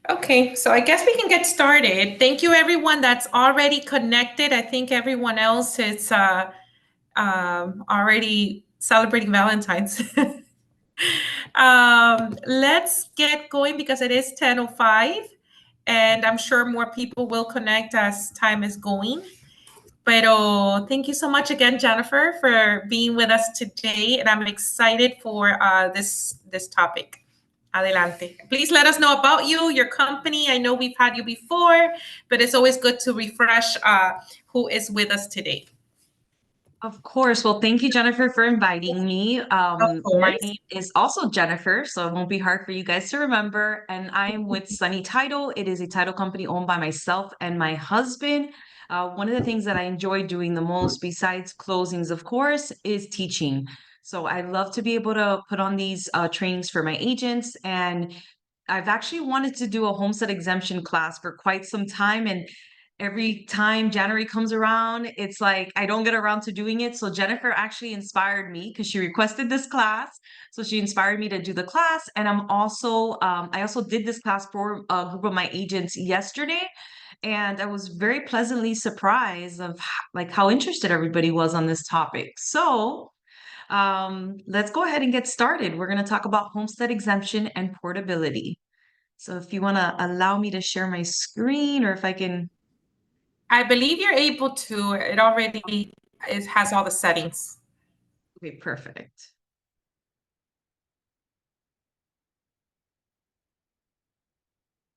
Okay, so I guess we can get started. Thank you, everyone that's already connected. I think everyone else is already celebrating Valentine's. Let's get going because it is 10:05, and I'm sure more people will connect as time is going. Pero thank you so much again, Jennifer, for being with us today, and I'm excited for this topic. Adelante. Please let us know about you, your company. I know we've had you before, but it's always good to refresh who is with us today. Of course. Well, thank you, Jennifer, for inviting me. Of My course. name is also Jennifer, so it won't be hard for you guys to remember. And I am with Sunny Title. It is a title company owned by myself and my husband. One of the things that I enjoy doing the most, besides closings, of course, is teaching. So I love to be able to put on these trainings for my agents. And I've actually wanted to do a homestead exemption class for quite some time. And every time January comes around, it's like I don't get around to doing it. So Jennifer actually inspired me because she requested this class. So she inspired me to do the class. And I also did this class for a group of my agents yesterday. And I was very pleasantly surprised of like how interested everybody was on this topic. So let's go ahead and get started. We're going to talk about homestead exemption and portability. So if you want to allow me to share my screen or if I can. I believe you're able to. It already has all the settings. Okay, perfect.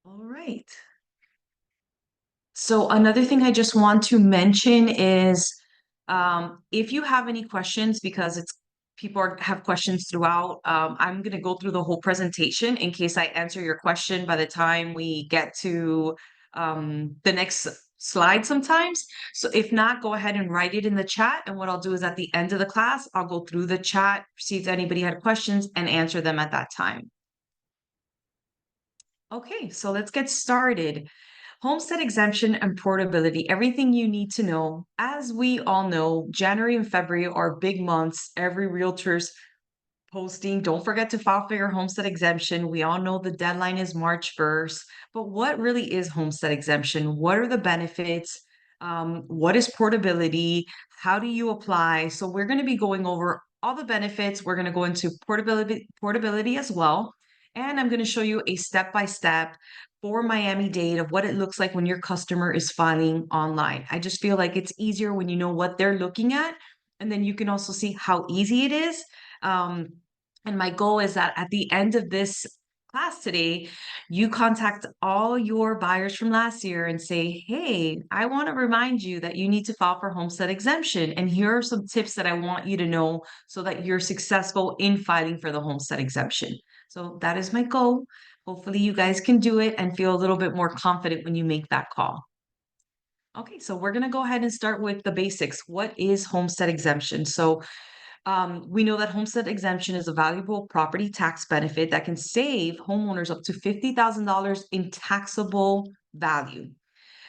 All right. So another thing I just want to mention is if you have any questions, because have questions throughout, I'm going to go through the whole presentation in case I answer your question by the time we get to the next slide sometimes. So if not, go ahead and write it in the chat. And what I'll do is at the end of the class, I'll go through the chat, see if anybody had questions and answer them at that time. Okay, so let's get started. Homestead exemption and portability, everything you need to know. As we all know, January and February are big months. Every realtor's posting. Don't forget to file for your homestead exemption. We all know the deadline is March 1st. But what really is homestead exemption? What are the benefits? What is portability? How do you apply? So we're going to be going over all the benefits. We're going to go into portability as well. And I'm going to show you a step-by-step for Miami-Dade of what it looks like when your customer is filing online. I just feel like it's easier when you know what they're looking at. And then you can also see how easy it is. And my goal is that at the end of this class today, you contact all your buyers from last year and say, hey, I want to remind you that you need to file for homestead exemption. And here are some tips that I want you to know so that you're successful in filing for the homestead exemption. So that is my goal. Hopefully, you guys can do it and feel a little bit more confident when you make that call. Okay, so we're going to go ahead and start with the basics. What is homestead exemption? So we know that homestead exemption is a valuable property tax benefit that can save homeowners up to $50,000 in taxable value.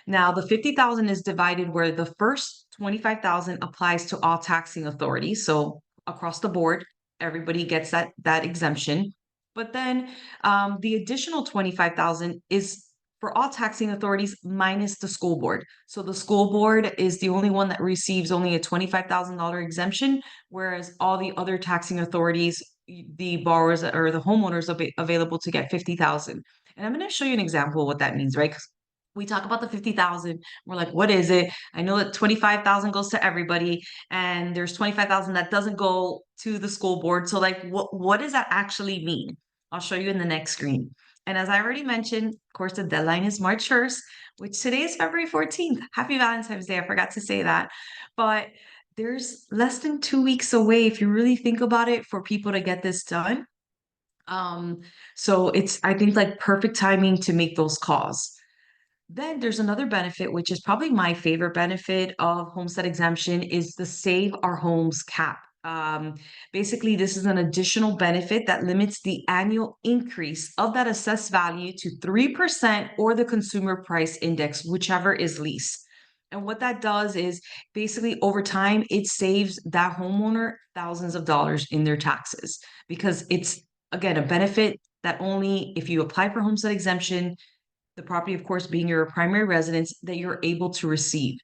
Now, the 50,000 is divided where the first 25,000 applies to all taxing authorities. So across the board, everybody gets that exemption. But then the additional 25,000 is for all taxing authorities minus the school board. So the school board is the only one that receives only a $25,000 exemption, whereas all the other taxing authorities, the borrowers or the homeowners are available to get 50,000. And I'm going to show you an example of what that means, right? Because we talk about the 50,000. We're like, what is it? I know that 25,000 goes to everybody and there's 25,000 that doesn't go to the school board. So like, what does that actually mean? I'll show you in the next screen. And as I already mentioned, of course, the deadline is March 1st, which today is February 14th. Happy Valentine's Day. I forgot to say that. But there's less than 2 weeks away, if you really think about it, for people to get this done. So it's, I think, like perfect timing to make those calls. Then there's another benefit, which is probably my favorite benefit of homestead exemption, is the Save Our Homes cap. Basically, this is an additional benefit that limits the annual increase of that assessed value to 3% or the consumer price index, whichever is least. And what that does is basically over time, it saves that homeowner thousands of dollars in their taxes because it's, again, a benefit that only if you apply for homestead exemption, The property, of course, being your primary residence that you're able to receive.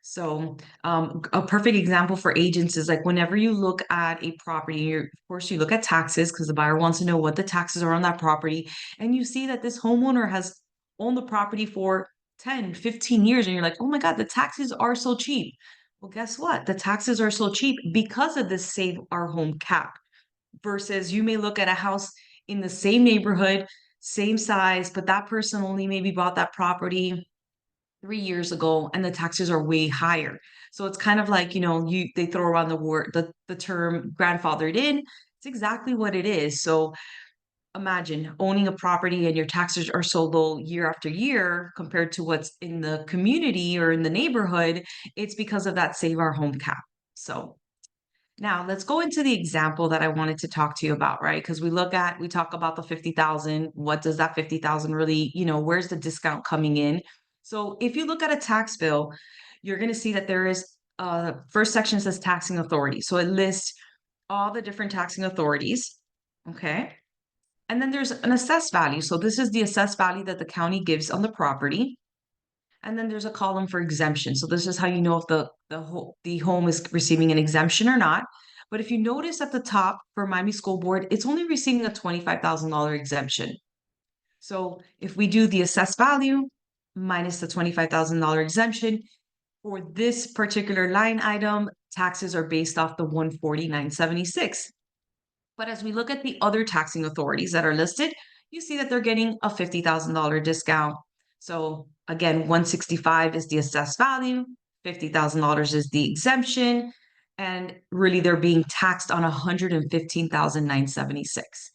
So, a perfect example for agents is like whenever you look at a property, of course, you look at taxes because the buyer wants to know what the taxes are on that property. And you see that this homeowner has owned the property for 10, 15 years, and you're like, oh my God, the taxes are so cheap. Well, guess what? The taxes are so cheap because of this Save Our Home cap versus you may look at a house in the same neighborhood, same size, but that person only maybe bought that property 3 years ago and the taxes are way higher. So it's kind of like, they throw around the term grandfathered in. It's exactly what it is. So imagine owning a property and your taxes are so low year after year compared to what's in the community or in the neighborhood. It's because of that Save Our Home cap. So now let's go into the example that I wanted to talk to you about, right? Because we talk about the 50,000. What does that 50,000 really, where's the discount coming in? So if you look at a tax bill, you're going to see that there is first section says taxing authority. So it lists all the different taxing authorities. Okay. And then there's an assessed value. So this is the assessed value that the county gives on the property. And then there's a column for exemption. So this is how you know if the home is receiving an exemption or not. But if you notice at the top for Miami School Board, it's only receiving a $25,000 exemption. So if we do the assessed value minus the $25,000 exemption, for this particular line item, taxes are based off the 149.76. But as we look at the other taxing authorities that are listed, you see that they're getting a $50,000 discount. So again, 165 is the assessed value, $50,000 is the exemption, and really they're being taxed on 115,976.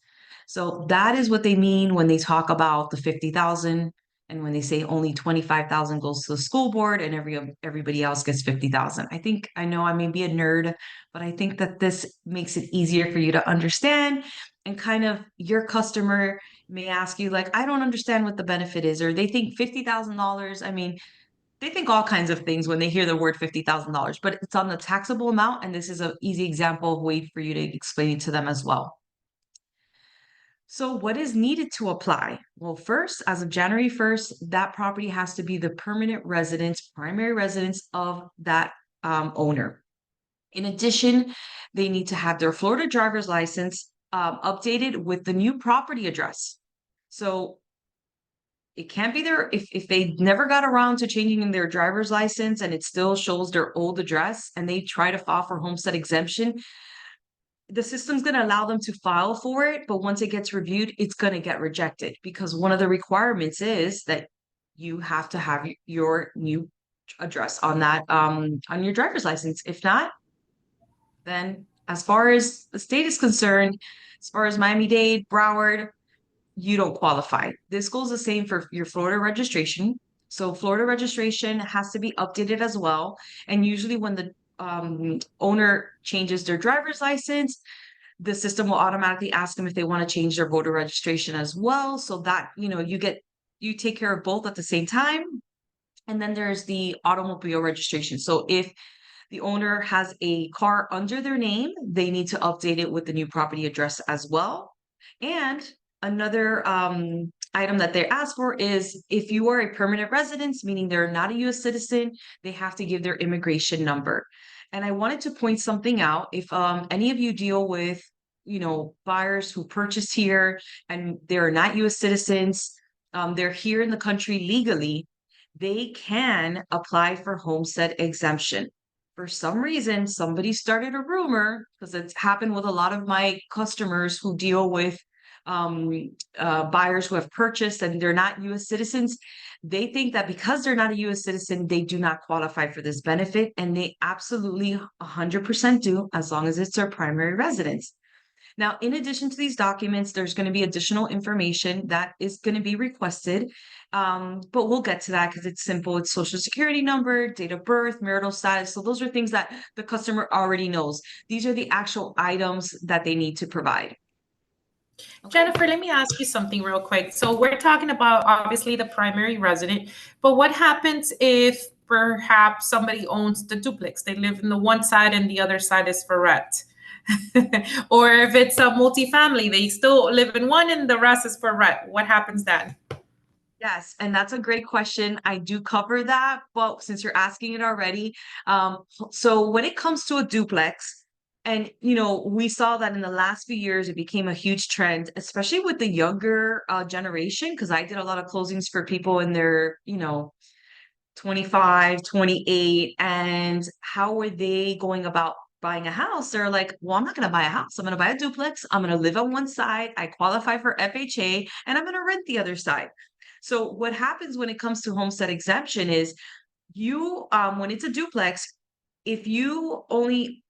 So that is what they mean when they talk about the 50,000 and when they say only 25,000 goes to the school board and everybody else gets 50,000. I know I may be a nerd, but I think that this makes it easier for you to understand and kind of your customer may ask you like, I don't understand what the benefit is, or they think $50,000. I mean, they think all kinds of things when they hear the word $50,000, but it's on the taxable amount. And this is an easy example way for you to explain it to them as well. So what is needed to apply? Well, first, as of January 1st, that property has to be the permanent residence, primary residence of that owner. In addition, they need to have their Florida driver's license updated with the new property address. So it can't be there if they never got around to changing their driver's license and it still shows their old address and they try to file for homestead exemption, the system's going to allow them to file for it, but once it gets reviewed, it's going to get rejected because one of the requirements is that you have to have your new address on that on your driver's license. If not, then as far as the state is concerned, as far as Miami-Dade, Broward, you don't qualify. This goes the same for your Florida registration. So Florida registration has to be updated as well. And usually when the owner changes their driver's license, the system will automatically ask them if they want to change their voter registration as well. So that, you take care of both at the same time. And then there's the automobile registration. So if the owner has a car under their name, they need to update it with the new property address as well. And another item that they ask for is if you are a permanent resident, meaning they're not a U.S. citizen, they have to give their immigration number. And I wanted to point something out. If any of you deal with, buyers who purchased here and they're not U.S. citizens, they're here in the country legally, they can apply for homestead exemption. For some reason, somebody started a rumor, because it's happened with a lot of my customers who deal with buyers who have purchased and they're not U.S. citizens. They think that because they're not a U.S. citizen, they do not qualify for this benefit, and they absolutely 100% do, as long as it's their primary residence. Now, in addition to these documents, there's going to be additional information that is going to be requested, but we'll get to that because it's simple. It's social security number, date of birth, marital status. So those are things that the customer already knows. These are the actual items that they need to provide. Okay. Jennifer, let me ask you something real quick. So we're talking about obviously the primary resident, but what happens if perhaps somebody owns the duplex? They live in the one side and the other side is for rent. Or if it's a multifamily, they still live in one and the rest is for rent. What happens then? Yes, and that's a great question. I do cover that, but since you're asking it already, so when it comes to a duplex, and we saw that in the last few years, it became a huge trend, especially with the younger generation, because I did a lot of closings for people in their, 25, 28, and how were they going about buying a house? They're like, well, I'm not going to buy a house. I'm going to buy a duplex. I'm going to live on one side. I qualify for FHA, and I'm going to rent the other side. So what happens when it comes to homestead exemption is when it's a duplex, if you only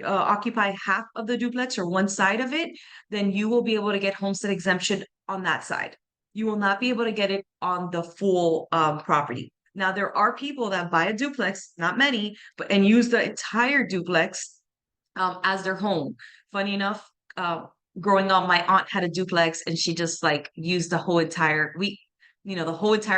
occupy half of the duplex or one side of it, then you will be able to get homestead exemption on that side. You will not be able to get it on the full property. Now, there are people that buy a duplex, not many, and use the entire duplex as their home. Funny enough, growing up, my aunt had a duplex and she just like used the whole entire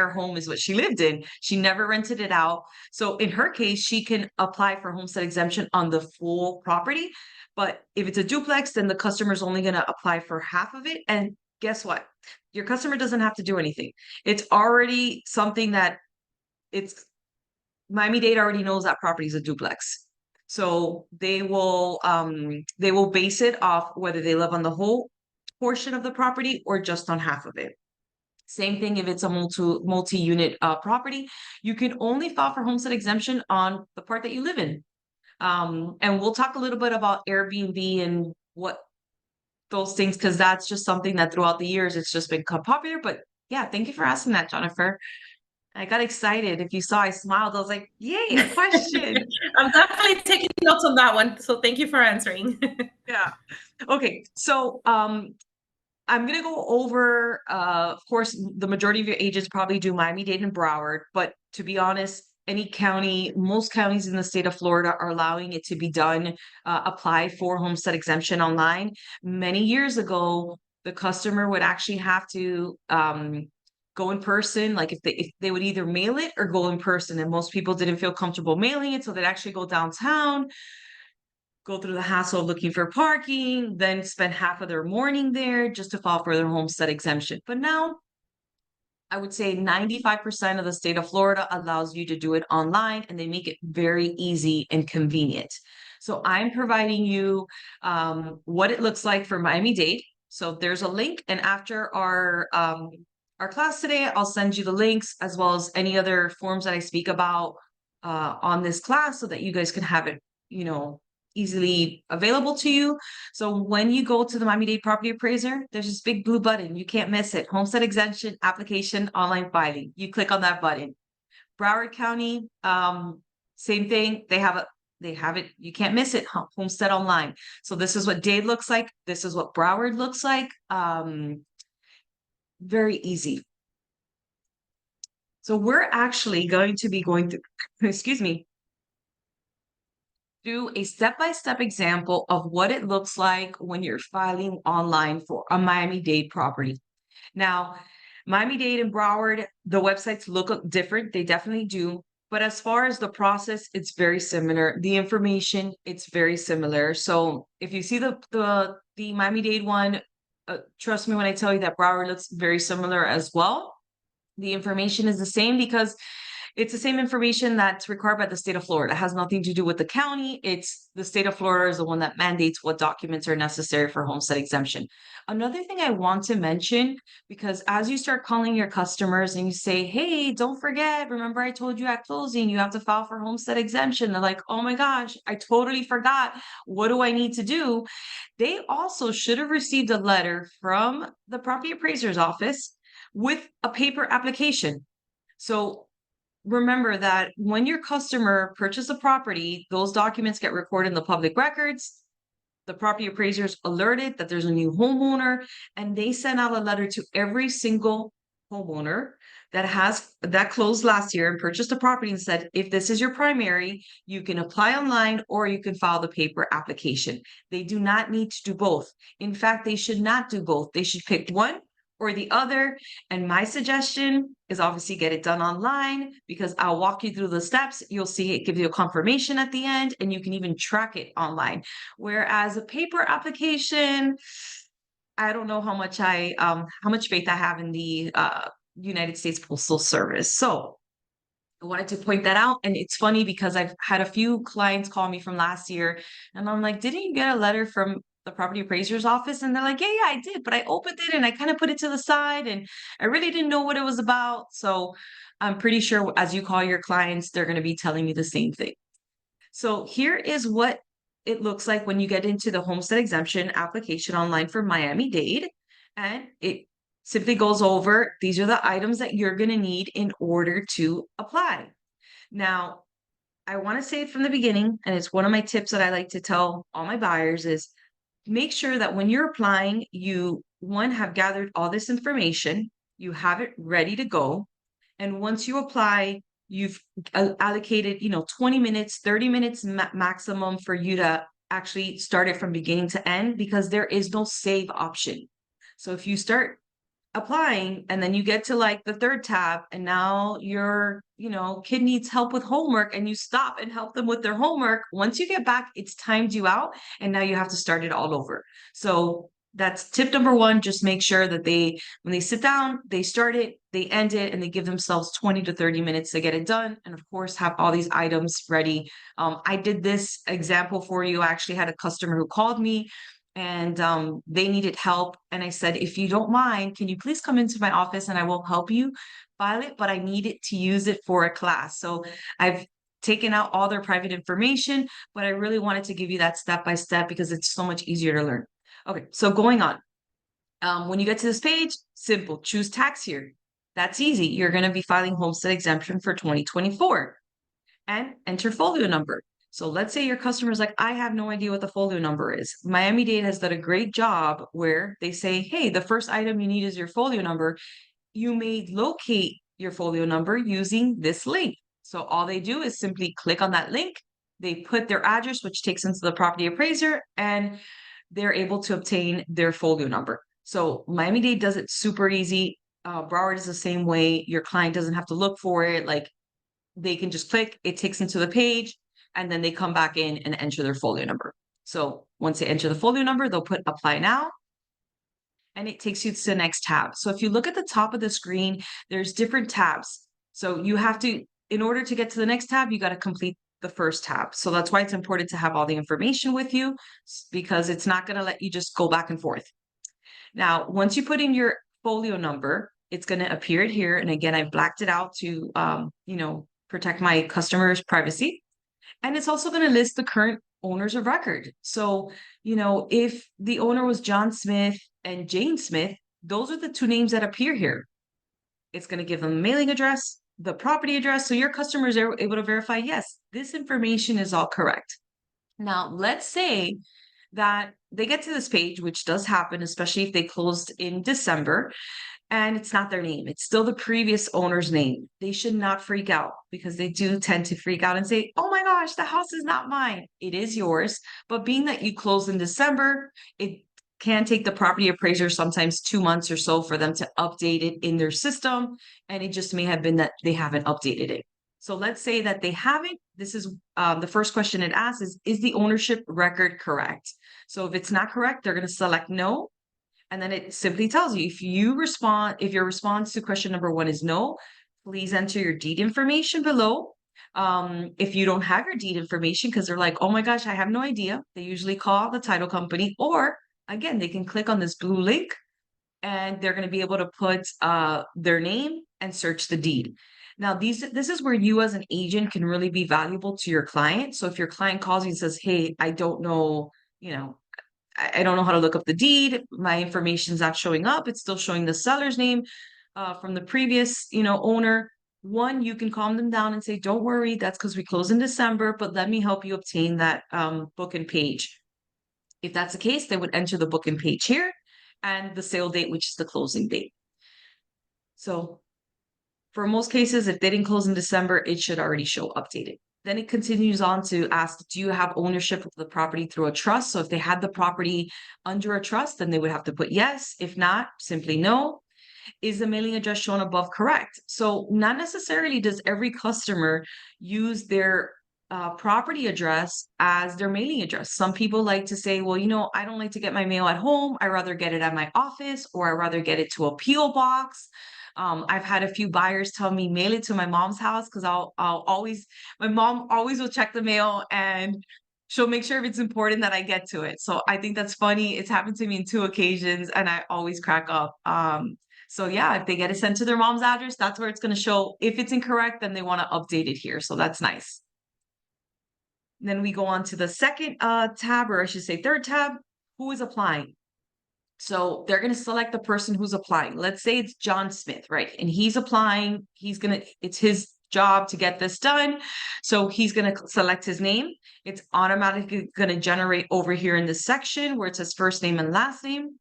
home is what she lived in. She never rented it out. So in her case, she can apply for homestead exemption on the full property. But if it's a duplex, then the customer's only going to apply for half of it. And guess what? Your customer doesn't have to do anything. It's already something that it's Miami-Dade already knows that property is a duplex. So they will base it off whether they live on the whole portion of the property or just on half of it. Same thing if it's a multi-unit property, you can only file for homestead exemption on the part that you live in. And we'll talk a little bit about Airbnb and what those things, because that's just something that throughout the years it's just become popular. But yeah, thank you for asking that, Jennifer. I got excited. If you saw, I smiled. I was like, yay, a question. I'm definitely taking notes on that one. So thank you for answering. Yeah. Okay. So I'm going to go over, of course, the majority of your agents probably do Miami-Dade and Broward, but to be honest, any county, most counties in the state of Florida are allowing it to be done, apply for homestead exemption online. Many years ago, the customer would actually have to go in person, like if they would either mail it or go in person, and most people didn't feel comfortable mailing it, so they'd actually go downtown, go through the hassle of looking for parking, then spend half of their morning there just to file for their homestead exemption. But now I would say 95% of the state of Florida allows you to do it online, and they make it very easy and convenient. So I'm providing you what it looks like for Miami-Dade. So there's a link, and after our class today, I'll send you the links as well as any other forms that I speak about on this class so that you guys can have it, easily available to you. So when you go to the Miami-Dade property appraiser, there's this big blue button. You can't miss it. Homestead exemption application online filing. You click on that button. Broward County, same thing. They have it. You can't miss it. Homestead online. So this is what Dade looks like. This is what Broward looks like. Very easy. So we're actually going to be going through, excuse me, do a step-by-step example of what it looks like when you're filing online for a Miami-Dade property. Now, Miami-Dade and Broward, the websites look different. They definitely do. But as far as the process, it's very similar. The information, it's very similar. So if you see the Miami-Dade one, trust me when I tell you that Broward looks very similar as well. The information is the same because it's the same information that's required by the state of Florida. It has nothing to do with the county. It's the state of Florida is the one that mandates what documents are necessary for homestead exemption. Another thing I want to mention, because as you start calling your customers and you say, hey, don't forget, remember I told you at closing, you have to file for homestead exemption. They're like, oh my gosh, I totally forgot. What do I need to do? They also should have received a letter from the property appraiser's office with a paper application. So remember that when your customer purchases a property, those documents get recorded in the public records. The property appraisers alerted that there's a new homeowner, and they send out a letter to every single homeowner that closed last year and purchased a property and said, if this is your primary, you can apply online or you can file the paper application. They do not need to do both. In fact, they should not do both. They should pick one or the other. And my suggestion is obviously get it done online, because I'll walk you through the steps. You'll see it gives you a confirmation at the end, and you can even track it online. Whereas a paper application, I don't know how much faith I have in United States Postal Service. So I wanted to point that out. And it's funny because I've had a few clients call me from last year and I'm like, didn't you get a letter from the property appraiser's office? And they're like, yeah, I did, but I opened it and I kind of put it to the side and I really didn't know what it was about. So I'm pretty sure as you call your clients, they're going to be telling you the same thing. So here is what it looks like when you get into the homestead exemption application online for Miami-Dade. And it simply goes over, these are the items that you're going to need in order to apply. Now, I want to say it from the beginning, and it's one of my tips that I like to tell all my buyers is make sure that when you're applying, you, one, have gathered all this information, you have it ready to go. And once you apply, you've allocated, 20 minutes, 30 minutes maximum for you to actually start it from beginning to end because there is no save option. So if you start applying and then you get to like the third tab and now your kid needs help with homework and you stop and help them with their homework, once you get back it's timed you out and now you have to start it all over. So that's tip number one. Just make sure that when they sit down, they start it, they end it, and they give themselves 20 to 30 minutes to get it done, and of course have all these items ready. I did this example for you. I actually had a customer who called me and they needed help. And I said, if you don't mind, can you please come into my office and I will help you file it, but I need it to use it for a class. So I've taken out all their private information, but I really wanted to give you that step by step because it's so much easier to learn. Okay, so going on. When you get to this page, simple, choose tax year. That's easy. You're going to be filing homestead exemption for 2024 and enter folio number. So let's say your customer's like, I have no idea what the folio number is. Miami-Dade has done a great job where they say, hey, the first item you need is your folio number. You may locate your folio number using this link. So all they do is simply click on that link. They put their address, which takes them to the property appraiser, and they're able to obtain their folio number. So Miami-Dade does it super easy. Broward is the same way. Your client doesn't have to look for it. Like they can just click, it takes them to the page, and then they come back in and enter their folio number. So once they enter the folio number, they'll put apply now, and it takes you to the next tab. So if you look at the top of the screen, there's different tabs. So you have to, in order to get to the next tab, you got to complete the first tab. So that's why it's important to have all the information with you because it's not going to let you just go back and forth. Now, once you put in your folio number, it's going to appear here. And again, I've blacked it out to, protect my customers' privacy. And it's also going to list the current owners of record. So, if the owner was John Smith and Jane Smith, those are the two names that appear here. It's going to give them the mailing address, the property address. So your customers are able to verify, yes, this information is all correct. Now, let's say that they get to this page, which does happen, especially if they closed in December, and it's not their name. It's still the previous owner's name. They should not freak out because they do tend to freak out and say, oh my gosh, the house is not mine. It is yours. But being that you closed in December, it can take the property appraiser sometimes 2 months or so for them to update it in their system. And it just may have been that they haven't updated it. So let's say that they haven't. This is the first question it asks is the ownership record correct? So if it's not correct, they're going to select no. And then it simply tells you if your response to question number 1 is no, please enter your deed information below. If you don't have your deed information, because they're like, oh my gosh, I have no idea. They usually call the title company, or again, they can click on this blue link and they're going to be able to put their name and search the deed. Now, this is where you as an agent can really be valuable to your client. So if your client calls you and says, hey, I don't know, I don't know how to look up the deed. My information is not showing up. It's still showing the seller's name from the previous, owner. One, you can calm them down and say, don't worry, that's because we close in December, but let me help you obtain that book and page. If that's the case, they would enter the book and page here and the sale date, which is the closing date. So for most cases, if they didn't close in December, it should already show updated. Then it continues on to ask, do you have ownership of the property through a trust? So if they had the property under a trust, then they would have to put yes. If not, simply no. Is the mailing address shown above correct? So not necessarily does every customer use their property address as their mailing address. Some people like to say, well, I don't like to get my mail at home. I rather get it at my office, or I rather get it to a P.O. box. I've had a few buyers tell me mail it to my mom's house because my mom always will check the mail and she'll make sure if it's important that I get to it. So I think that's funny. It's happened to me in 2 occasions and I always crack up. So yeah, if they get it sent to their mom's address, that's where it's going to show. If it's incorrect, then they want to update it here. So that's nice. Then we go on to the second tab, or I should say third tab, who is applying. So they're going to select the person who's applying. Let's say it's John Smith, right? And he's applying. It's his job to get this done. So he's going to select his name. It's automatically going to generate over here in this section where it says first name and last name.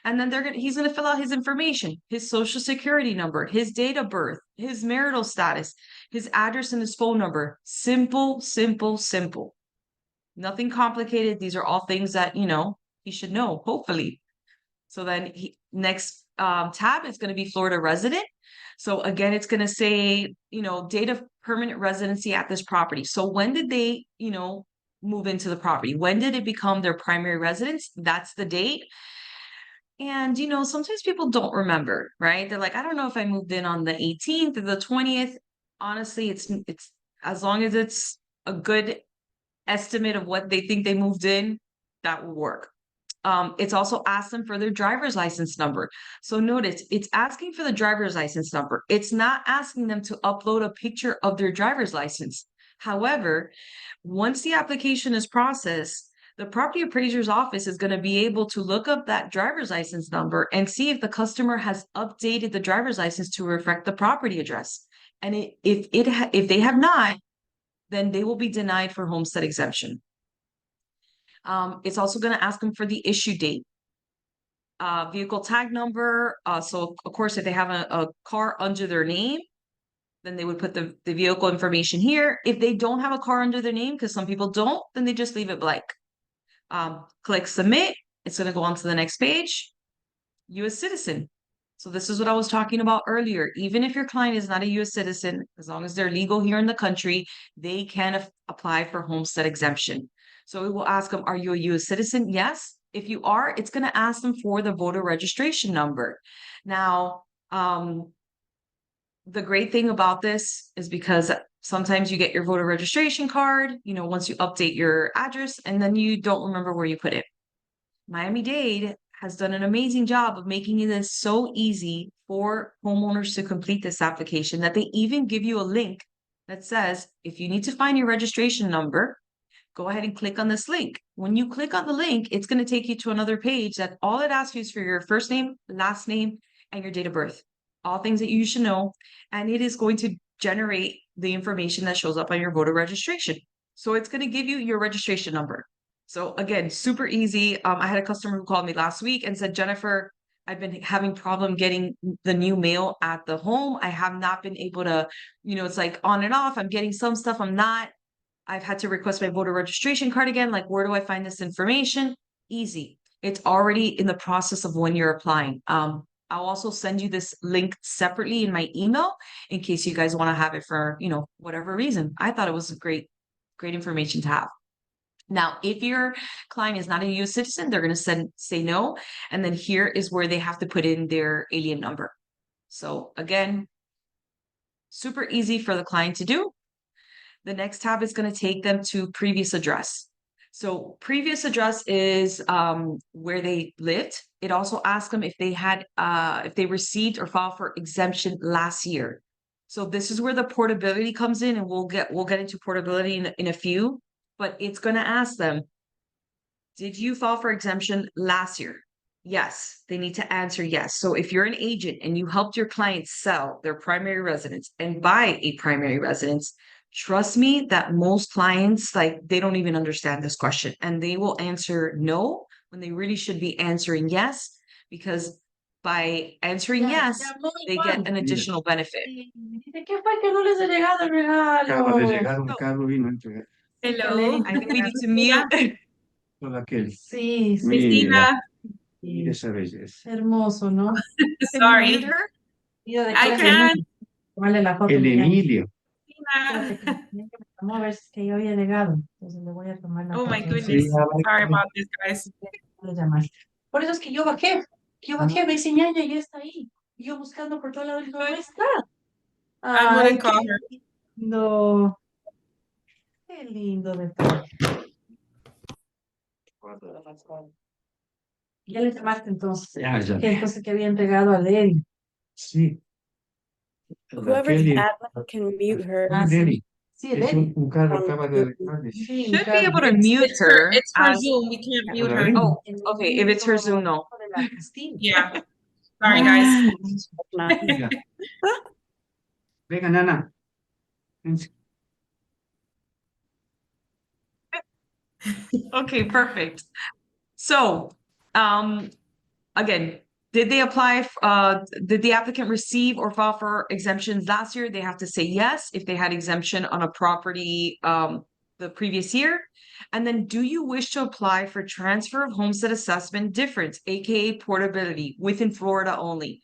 And then he's going to fill out his information, his social security number, his date of birth, his marital status, his address and his phone number. Simple, simple, simple. Nothing complicated. These are all things that, he should know, hopefully. So then next tab is going to be Florida resident. So again, it's going to say, date of permanent residency at this property. So when did they, move into the property? When did it become their primary residence? That's the date. And, sometimes people don't remember, right? They're like, I don't know if I moved in on the 18th or the 20th. Honestly, it's as long as it's a good estimate of what they think they moved in, that will work. It's also asked them for their driver's license number. So notice it's asking for the driver's license number. It's not asking them to upload a picture of their driver's license. However, once the application is processed, the property appraiser's office is going to be able to look up that driver's license number and see if the customer has updated the driver's license to reflect the property address. And if they have not, then they will be denied for homestead exemption. It's also going to ask them for the issue date, vehicle tag number. So of course, if they have a car under their name, then they would put the vehicle information here. If they don't have a car under their name, because some people don't, then they just leave it blank. Click submit. It's going to go on to the next page. U.S. citizen. So this is what I was talking about earlier. Even if your client is not a U.S. citizen, as long as they're legal here in the country, they can apply for homestead exemption. So it will ask them, are you a U.S. citizen? Yes. If you are, it's going to ask them for the voter registration number. Now, the great thing about this is because sometimes you get your voter registration card, once you update your address, and then you don't remember where you put it. Miami-Dade has done an amazing job of making this so easy for homeowners to complete this application that they even give you a link that says, if you need to find your registration number, go ahead and click on this link. When you click on the link, it's going to take you to another page that all it asks you is for your first name, last name, and your date of birth. All things that you should know. And it is going to generate the information that shows up on your voter registration. So it's going to give you your registration number. So again, super easy. I had a customer who called me last week and said, Jennifer, I've been having problem getting the new mail at the home. I have not been able to, it's like on and off. I'm getting some stuff. I'm not. I've had to request my voter registration card again. Like, where do I find this information? Easy. It's already in the process of when you're applying. I'll also send you this link separately in my email in case you guys want to have it for, whatever reason. I thought it was great information to have. Now, if your client is not a U.S. citizen, they're going to say no. And then here is where they have to put in their alien number. So again, super easy for the client to do. The next tab is going to take them to previous address. So previous address is where they lived. It also asks them if they received or filed for exemption last year. So this is where the portability comes in, and we'll get into portability in a few. But it's going to ask them, did you file for exemption last year? Yes, they need to answer yes. So if you're an agent and you helped your client sell their primary residence and buy a primary residence, trust me that most clients, they don't even understand this question and they will answer no when they really should be answering yes, because by answering yes, they get an additional benefit. Dice, ¿qué fue que no les ha llegado el Acaba de regalo? llegar un carro, vino a entregar. Hello. I think we need to mute. Todo aquel. Sí, sí, Christina. Mire esa belleza. hermoso, ¿no? Sorry. Mira de I clase, can't. tomarle la foto. El mira. Emilio. Espérate, que me tomó a ver si que yo había llegado. Entonces le voy a tomar la Oh my foto. goodness. Sí, a ver. Sorry about this, guys. Voy a llamar. Por eso es que yo bajé. Ve si ñaña ya está ahí. Yo buscando por todos lados y no está. I'm gonna Ay, call qué her. lindo. Qué lindo de todo. Ya le llamaste entonces. Ya, ya. Que entonces que había entregado a Lady. Sí. Whoever's Kelly, admin can mute her. Ah, sí. Nelly, Sí, es Lady. un carro acaba de dejarle. Sí, Should be able to It's, mute it's her, her it's her as, Zoom. We can't mute her. oh, okay, if it's her Zoom, no. De la Cristina. Yeah. Sorry, guys. Not. Venga, venga, Nana. Okay, perfect. So, again, did they apply, did the applicant receive or file for exemptions last year? They have to say yes if they had exemption on a property, the previous year. And then do you wish to apply for transfer of homestead assessment difference, aka portability, within Florida only?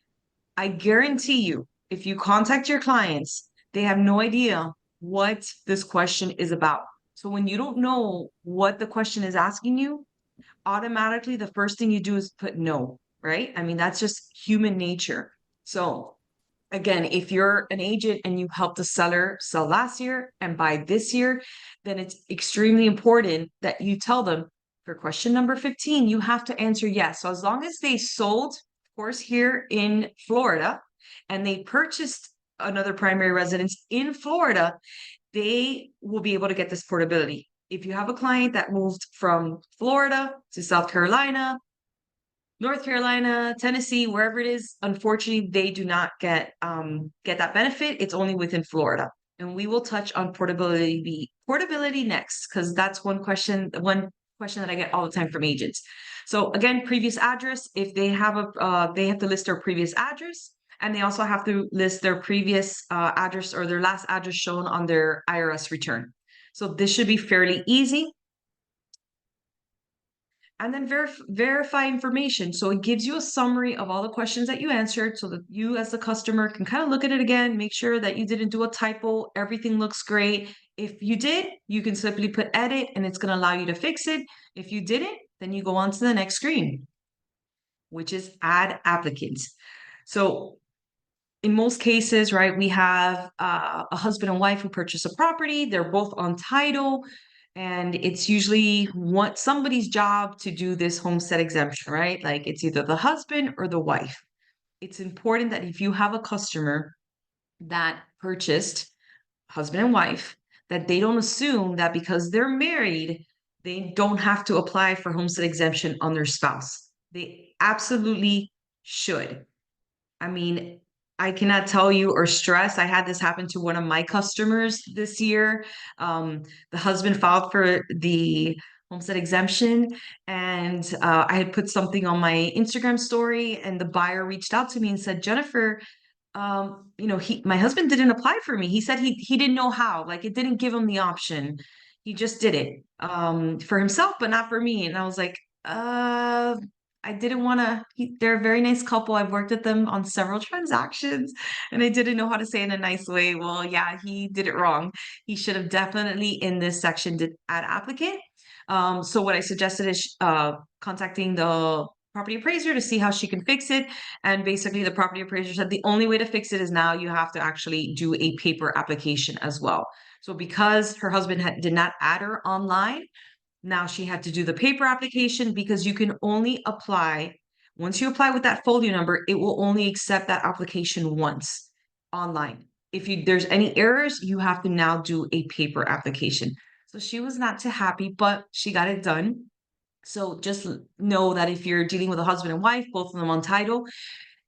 I guarantee you, if you contact your clients, they have no idea what this question is about. So when you don't know what the question is asking you, automatically the first thing you do is put no, right? I mean, that's just human nature. So again, if you're an agent and you helped a seller sell last year and buy this year, then it's extremely important that you tell them for question number 15, you have to answer yes. So as long as they sold, of course, here in Florida, and they purchased another primary residence in Florida, they will be able to get this portability. If you have a client that moved from Florida to South Carolina, North Carolina, Tennessee, wherever it is, unfortunately, they do not get that benefit. It's only within Florida. And we will touch on portability next, because that's one question that I get all the time from agents. So again, previous address, if they have they have to list their previous address, and they also have to list their previous address or their last address shown on their IRS return. So this should be fairly easy. And then verify information. So it gives you a summary of all the questions that you answered so that you as the customer can kind of look at it again, make sure that you didn't do a typo, everything looks great. If you did, you can simply put edit and it's going to allow you to fix it. If you didn't, then you go on to the next screen, which is add applicants. So in most cases, right, we have a husband and wife who purchase a property. They're both on title. And it's usually somebody's job to do this homestead exemption, right? Like it's either the husband or the wife. It's important that if you have a customer that purchased husband and wife, that they don't assume that because they're married, they don't have to apply for homestead exemption on their spouse. They absolutely should. I mean, I cannot tell you or stress. I had this happen to one of my customers this year. The husband filed for the homestead exemption, and I had put something on my Instagram story, and the buyer reached out to me and said, Jennifer, my husband didn't apply for me. He said he didn't know how, like it didn't give him the option. He just did it for himself, but not for me. And I was like, I didn't want to, they're a very nice couple. I've worked with them on several transactions and I didn't know how to say it in a nice way. Well, yeah, he did it wrong. He should have definitely in this section did add applicant. So what I suggested is contacting the property appraiser to see how she can fix it. And basically the property appraiser said the only way to fix it is now you have to actually do a paper application as well. So because her husband did not add her online, now she had to do the paper application because you can only apply, once you apply with that folio number, it will only accept that application once online. If there's any errors, you have to now do a paper application. So she was not too happy, but she got it done. So just know that if you're dealing with a husband and wife, both of them on title,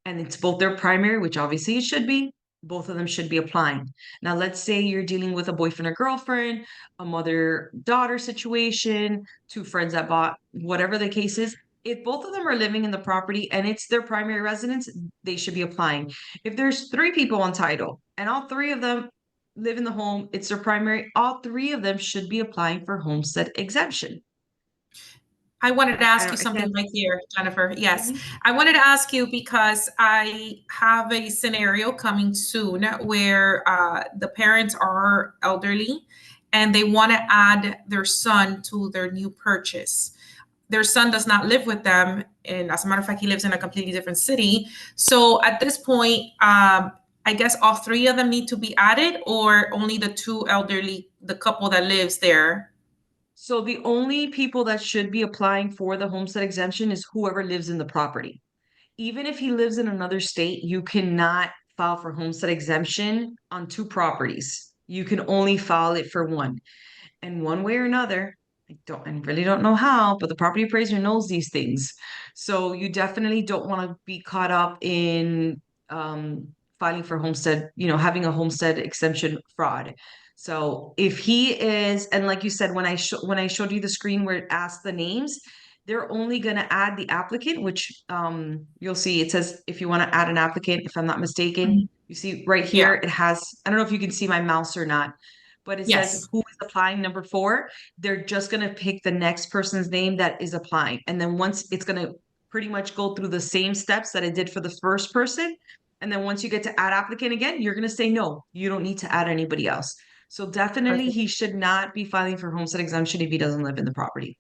and it's both their primary, which obviously it should be, both of them should be applying. Now, let's say you're dealing with a boyfriend or girlfriend, a mother-daughter situation, two friends that bought, whatever the case is. If both of them are living in the property and it's their primary residence, they should be applying. If there's 3 people on title and all 3 of them live in the home, it's their primary, all 3 of them should be applying for homestead exemption. I wanted to ask you I something can't- right here, Jennifer. Yes, I wanted to ask you because I have a scenario coming soon where the parents are elderly and they want to add their son to their new purchase. their son does not live with them. And as a matter of fact, he lives in a completely different city. So at this point, I guess all three of them need to be added, or only the two elderly, the couple that lives there? So the only people that should be applying for the homestead exemption is whoever lives in the property. Even if he lives in another state, you cannot file for homestead exemption on two properties. You can only file it for one. And one way or another, I really don't know how, but the property appraiser knows these things. So you definitely don't want to be caught up in filing for homestead, having a homestead exemption fraud. So if he is, and like you said, when I showed you the screen where it asked the names, they're only going to add the applicant, which you'll see it says if you want to add an applicant, if I'm not mistaken, you see right here, it has, I don't know if you can see my mouse or not, but it says Yes. who is applying number 4. They're just going to pick the next person's name that is applying. And then once it's going to pretty much go through the same steps that it did for the first person. And then once you get to add applicant again, you're going to say, no, you don't need to add anybody else. So definitely Perfect. he should not be filing for homestead exemption if he doesn't live in the property.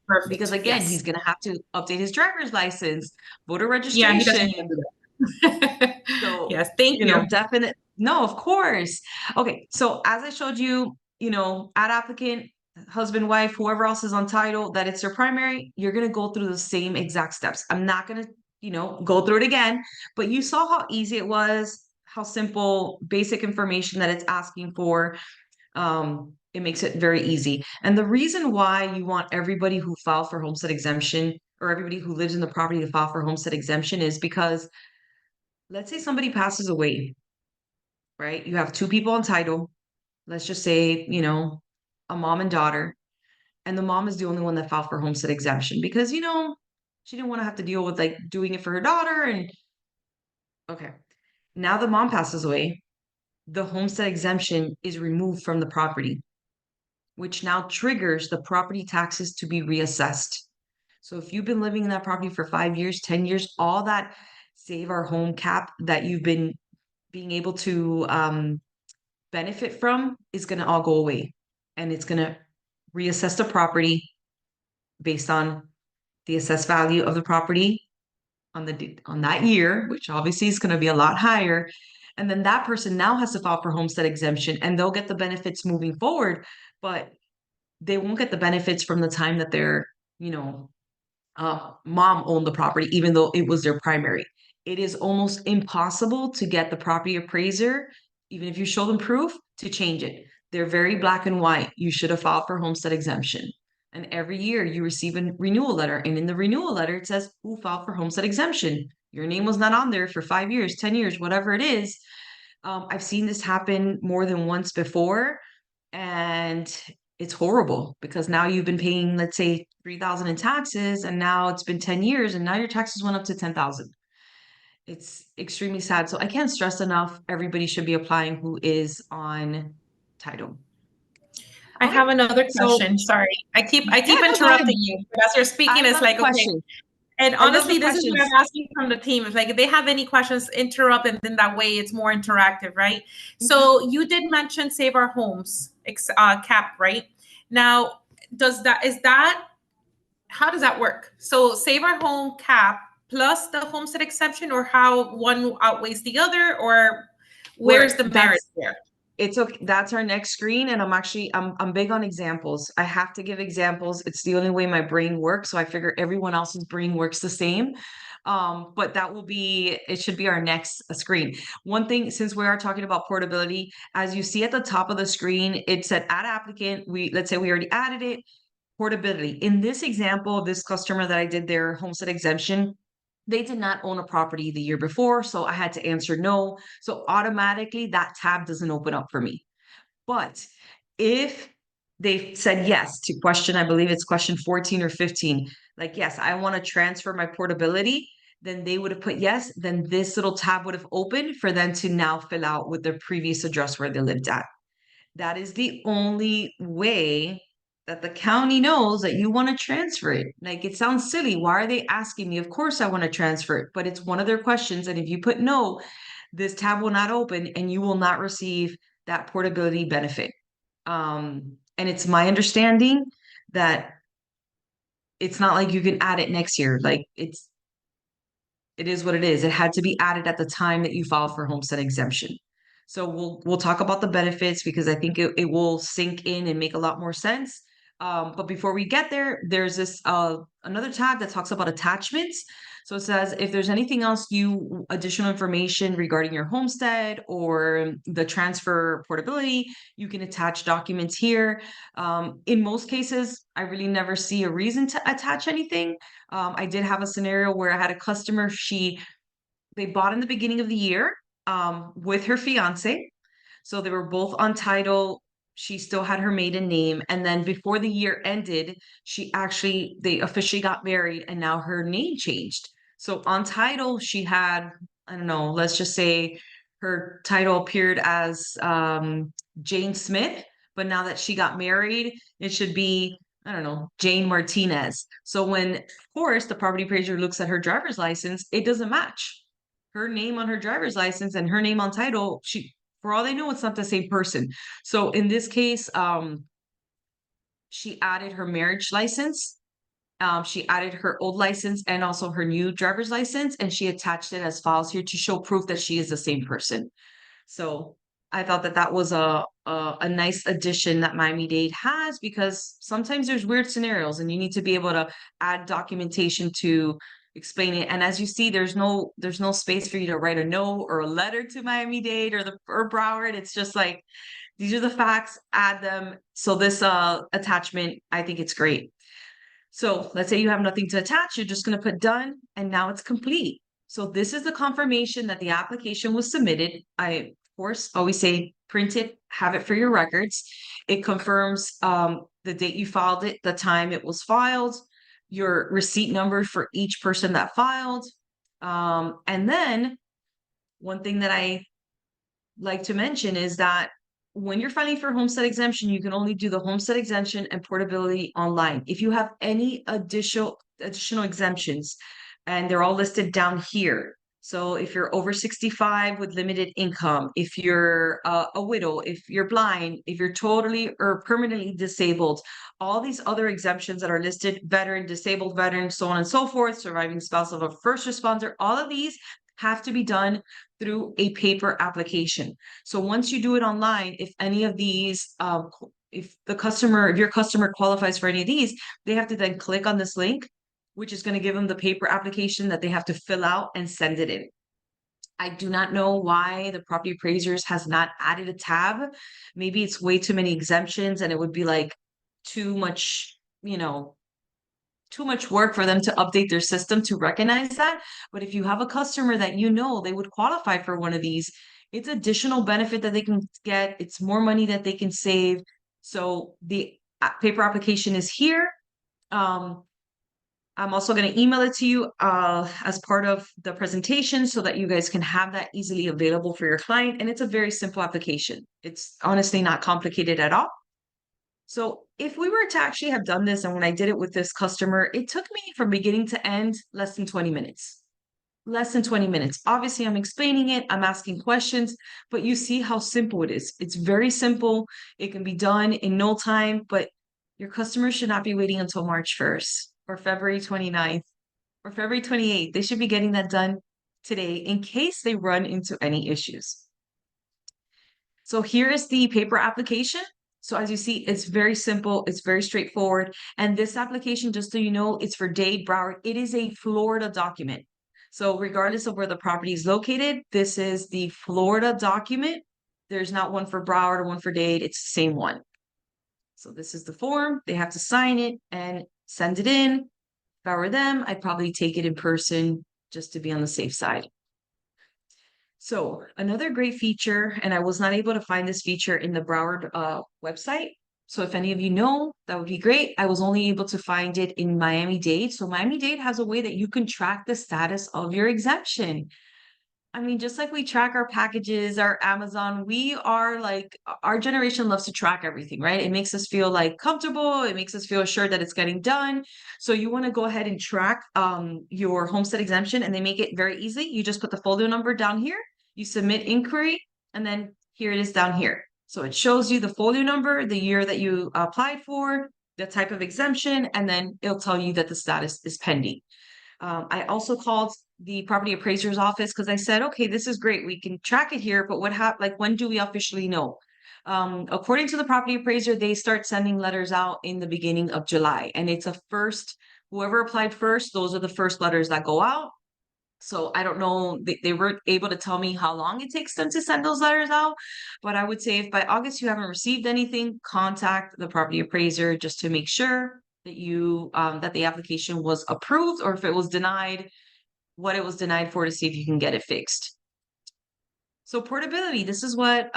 Perfect. Because again, Yes. he's going to have to update his driver's license, voter Yeah, he registration. doesn't do that. So, yes, thank you. definite. No, of course. Okay, so as I showed you, add applicant, husband, wife, whoever else is on title, that it's their primary, you're going to go through the same exact steps. I'm not going to, go through it again, but you saw how easy it was, how simple, basic information that it's asking for. It makes it very easy. And the reason why you want everybody who filed for homestead exemption or everybody who lives in the property to file for homestead exemption is because let's say somebody passes away, right? You have two people on title. Let's just say, a mom and daughter, and the mom is the only one that filed for homestead exemption because, she didn't want to have to deal with like doing it for her daughter. And okay, now the mom passes away. The homestead exemption is removed from the property, which now triggers the property taxes to be reassessed. So if you've been living in that property for 5 years, 10 years, all that save our home cap that you've been being able to benefit from is going to all go away. And it's going to reassess the property based on the assessed value of the property on that year, which obviously is going to be a lot higher. And then that person now has to file for homestead exemption and they'll get the benefits moving forward, but they won't get the benefits from the time that their, mom owned the property, even though it was their primary. It is almost impossible to get the property appraiser, even if you show them proof, to change it. They're very black and white. You should have filed for homestead exemption. And every year you receive a renewal letter. And in the renewal letter, it says who filed for homestead exemption. Your name was not on there for 5 years, 10 years, whatever it is. I've seen this happen more than once before. And it's horrible because now you've been paying, let's say, $3,000 in taxes, and now it's been 10 years, and now your taxes went up to $10,000. It's extremely sad. So I can't stress enough, everybody should be applying who is on title. I Okay, have another so- question. Sorry. I keep Yeah, no, go ahead. interrupting you. But as you're speaking, I it's love like, the okay. question. And I love honestly, the this is what questions. I'm asking from the team. It's like if they have any questions, interrupt, and then that way it's more interactive, right? So you did mention Save Our Homes cap, right? Now, how does that work? So Save Our Home cap plus the homestead exemption, or how one outweighs the other, or where's the merit there? It's okay. That's our next screen. And I'm big on examples. I have to give examples. It's the only way my brain works. So I figure everyone else's brain works the same. But it should be our next screen. One thing, since we are talking about portability, as you see at the top of the screen, it said add applicant. Let's say we already added it. Portability. In this example of this customer that I did their homestead exemption, they did not own a property the year before, so I had to answer no. So automatically that tab doesn't open up for me. But if they said yes to question, I believe it's question 14 or 15, like, yes, I want to transfer my portability, then they would have put yes, then this little tab would have opened for them to now fill out with their previous address where they lived at. That is the only way that the county knows that you want to transfer it. Like, it sounds silly. Why are they asking me? Of course I want to transfer it, but it's one of their questions. And if you put no, this tab will not open and you will not receive that portability benefit. And it's my understanding that it's not like you can add it next year. Like it is what it is. It had to be added at the time that you filed for homestead exemption. So we'll talk about the benefits because I think it will sink in and make a lot more sense. But before we get there, there's this another tab that talks about attachments. So it says if there's anything else additional information regarding your homestead or the transfer portability, you can attach documents here. In most cases, I really never see a reason to attach anything. I did have a scenario where I had a customer, they bought in the beginning of the year with her fiance. So they were both on title. She still had her maiden name. And then before the year ended, they officially got married and now her name changed. So on title, she had, I don't know, let's just say her title appeared as Jane Smith. But now that she got married, it should be, I don't know, Jane Martinez. So when, of course, the property appraiser looks at her driver's license, it doesn't match. Her name on her driver's license and her name on title, for all they know, it's not the same person. So in this case, she added her marriage license. She added her old license and also her new driver's license, and she attached it as files here to show proof that she is the same person. So I thought that was a nice addition that Miami-Dade has, because sometimes there's weird scenarios and you need to be able to add documentation to explain it. And as you see, there's no space for you to write a note or a letter to Miami-Dade or Broward. It's just like, these are the facts, add them. So this attachment, I think it's great. So let's say you have nothing to attach, you're just going to put done, and now it's complete. So this is the confirmation that the application was submitted. I, of course, always say print it, have it for your records. It confirms the date you filed it, the time it was filed, your receipt number for each person that filed. And then one thing that I like to mention is that when you're filing for homestead exemption, you can only do the homestead exemption and portability online. If you have any additional exemptions, and they're all listed down here. So if you're over 65 with limited income, if you're a widow, if you're blind, if you're totally or permanently disabled, all these other exemptions that are listed, veteran, disabled veteran, so on and so forth, surviving spouse of a first responder, all of these have to be done through a paper application. So once you do it online, if any of these, if your customer qualifies for any of these, they have to then click on this link, which is going to give them the paper application that they have to fill out and send it in. I do not know why the property appraisers has not added a tab. Maybe it's way too many exemptions and it would be like too much, too much work for them to update their system to recognize that. But if you have a customer that they would qualify for one of these, it's additional benefit that they can get. It's more money that they can save. So the paper application is here. I'm also going to email it to you as part of the presentation so that you guys can have that easily available for your client. And it's a very simple application. It's honestly not complicated at all. So if we were to actually have done this, and when I did it with this customer, it took me from beginning to end less than 20 minutes. Less than 20 minutes. Obviously, I'm explaining it, I'm asking questions, but you see how simple it is. It's very simple. It can be done in no time, but your customers should not be waiting until March 1st or February 29th or February 28th. They should be getting that done today in case they run into any issues. So here is the paper application. So as you see, it's very simple. It's very straightforward. And this application, just so you know, it's for Dade, Broward. It is a Florida document. So regardless of where the property is located, this is the Florida document. There's not one for Broward or one for Dade. It's the same one. So this is the form. They have to sign it and send it in. If I were them, I'd probably take it in person just to be on the safe side. So another great feature, and I was not able to find this feature in the Broward website. So if any of you know, that would be great. I was only able to find it in Miami-Dade. So Miami-Dade has a way that you can track the status of your exemption. I mean, just like we track our packages, our Amazon, our generation loves to track everything, right? It makes us feel like comfortable. It makes us feel assured that it's getting done. So you want to go ahead and track your homestead exemption, and they make it very easy. You just put the folio number down here, you submit inquiry, and then here it is down here. So it shows you the folio number, the year that you applied for, the type of exemption, and then it'll tell you that the status is pending. I also called the property appraiser's office because I said, okay, this is great. We can track it here, but when do we officially know? According to the property appraiser, they start sending letters out in the beginning of July, and it's whoever applied first, those are the first letters that go out. So I don't know, they weren't able to tell me how long it takes them to send those letters out, but I would say if by August you haven't received anything, contact the property appraiser just to make sure that that the application was approved, or if it was denied, what it was denied for, to see if you can get it fixed. So portability, this is what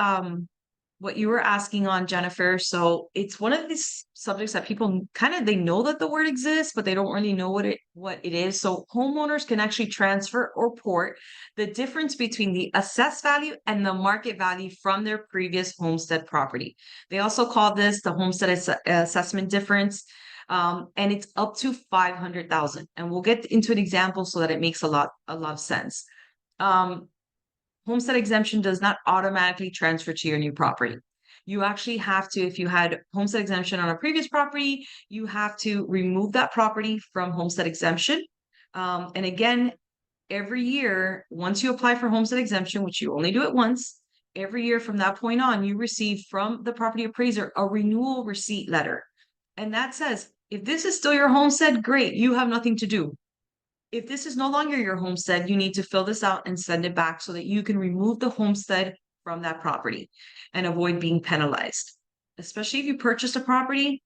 you were asking on, Jennifer. So it's one of these subjects that people they know that the word exists, but they don't really know what it is. So homeowners can actually transfer or port the difference between the assessed value and the market value from their previous homestead property. They also call this the homestead assessment difference. And it's up to 500,000. And we'll get into an example so that it makes a lot of sense. Homestead exemption does not automatically transfer to your new property. You actually have to, if you had homestead exemption on a previous property, you have to remove that property from homestead exemption. And again, every year, once you apply for homestead exemption, which you only do it once, every year from that point on, you receive from the property appraiser a renewal receipt letter. And that says, if this is still your homestead, great, you have nothing to do. If this is no longer your homestead, you need to fill this out and send it back so that you can remove the homestead from that property and avoid being penalized. Especially if you purchased a property,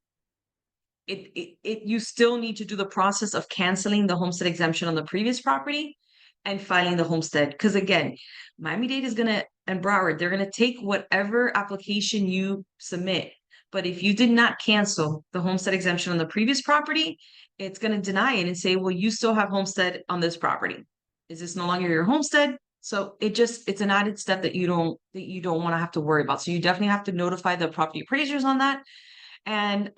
you still need to do the process of canceling the homestead exemption on the previous property and filing the homestead. Because again, Miami-Dade and Broward, they're gonna take whatever application you submit. But if you did not cancel the homestead exemption on the previous property, it's going to deny it and say, well, you still have homestead on this property. Is this no longer your homestead? So it's an added step that you don't want to have to worry about. So you definitely have to notify the property appraisers on that. And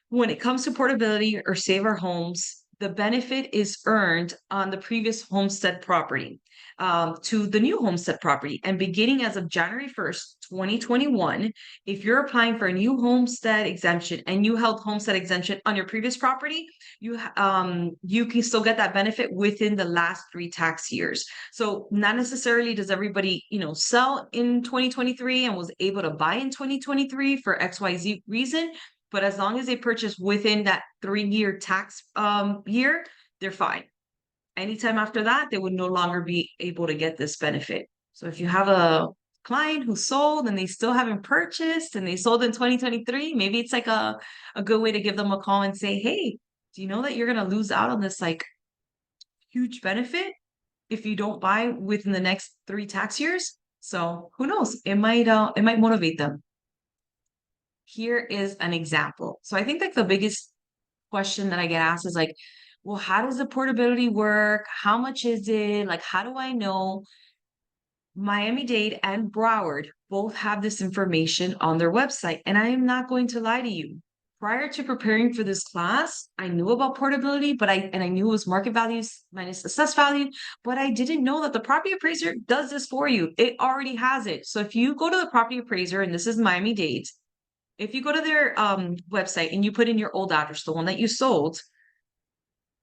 when it comes to portability or save our homes, the benefit is earned on the previous homestead property to the new homestead property. And beginning as of January 1st, 2021, if you're applying for a new homestead exemption and you held homestead exemption on your previous property, you can still get that benefit within the last 3 tax years. So not necessarily does everybody, sell in 2023 and was able to buy in 2023 for XYZ reason. But as long as they purchase within that 3-year tax year, they're fine. Anytime after that, they would no longer be able to get this benefit. So if you have a client who sold and they still haven't purchased and they sold in 2023, maybe it's like a good way to give them a call and say, hey, do you know that you're going to lose out on this huge benefit if you don't buy within the next 3 tax years? So who knows? It might motivate them. Here is an example. So I think the biggest question that I get asked is well, how does the portability work? How much is it? How do I know? Miami-Dade and Broward both have this information on their website. And I am not going to lie to you. Prior to preparing for this class, I knew about portability, but I knew it was market values minus assessed value, but I didn't know that the property appraiser does this for you. It already has it. So if you go to the property appraiser, and this is Miami-Dade, if you go to their website and you put in your old address, the one that you sold,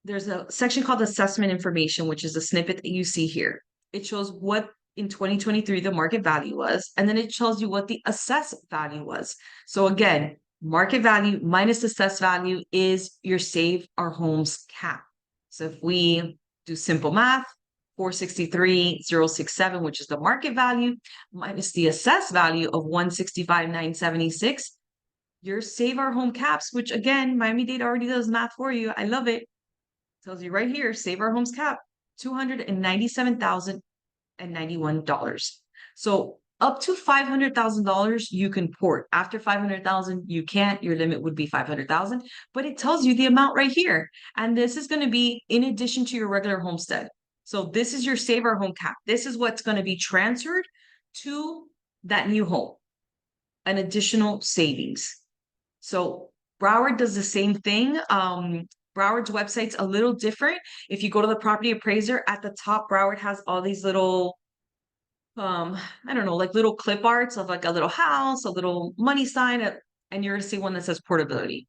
there's a section called assessment information, which is a snippet that you see here. It shows what in 2023 the market value was, and then it shows you what the assessed value was. So again, market value minus assessed value is your Save Our Homes cap. So if we do simple math, 463,067, which is the market value, minus the assessed value of 165,976, your Save Our Home caps, which again, Miami-Dade already does math for you. I love it. Tells you right here, Save Our Homes cap, $297,091. So up to $500,000 you can port. After $500,000, you can't. Your limit would be $500,000, but it tells you the amount right here. And this is going to be in addition to your regular homestead. So this is your Save Our Home cap. This is what's going to be transferred to that new home, an additional savings. So Broward does the same thing. Broward's website's a little different. If you go to the property appraiser, at the top, Broward has all these little, I don't know, little clip arts of a little house, a little money sign, and you're going to see one that says portability.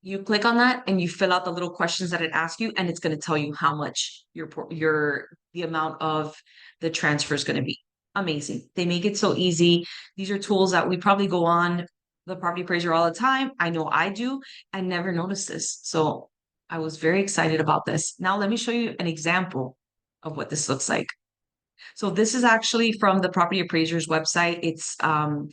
You click on that and you fill out the little questions that it asks you, and it's going to tell you how much the amount of the transfer is going to be. Amazing. They make it so easy. These are tools that we probably go on the property appraiser all the time. I know I do. I never noticed this. So I was very excited about this. Now let me show you an example of what this looks like. So this is actually from the property appraiser's website. It's kind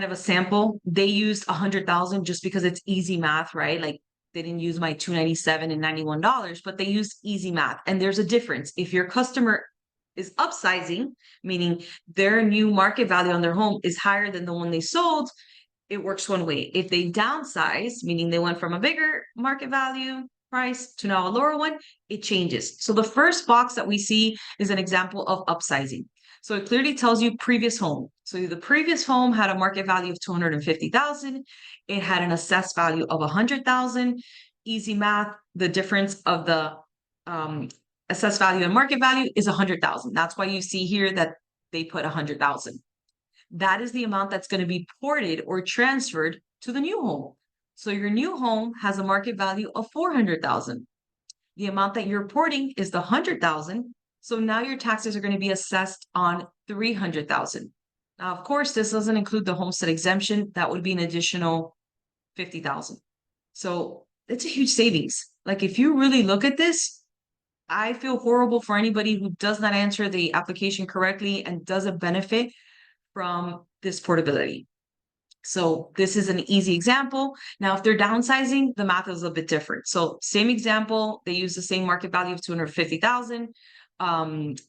of a sample. They used 100,000 just because it's easy math, right? Like they didn't use my $297 and $91, but they used easy math. And there's a difference. If your customer is upsizing, meaning their new market value on their home is higher than the one they sold, it works one way. If they downsize, meaning they went from a bigger market value price to now a lower one, it changes. So the first box that we see is an example of upsizing. So it clearly tells you previous home. So the previous home had a market value of 250,000. It had an assessed value of 100,000. Easy math, the difference of the assessed value and market value is 100,000. That's why you see here that they put 100,000. That is the amount that's going to be ported or transferred to the new home. So your new home has a market value of 400,000. The amount that you're porting is the 100,000. So now your taxes are going to be assessed on 300,000. Now, of course, this doesn't include the homestead exemption. That would be an additional 50,000. So it's a huge savings. Like if you really look at this, I feel horrible for anybody who does not answer the application correctly and doesn't benefit from this portability. So this is an easy example. Now, if they're downsizing, the math is a bit different. So same example, they use the same market value of 250,000,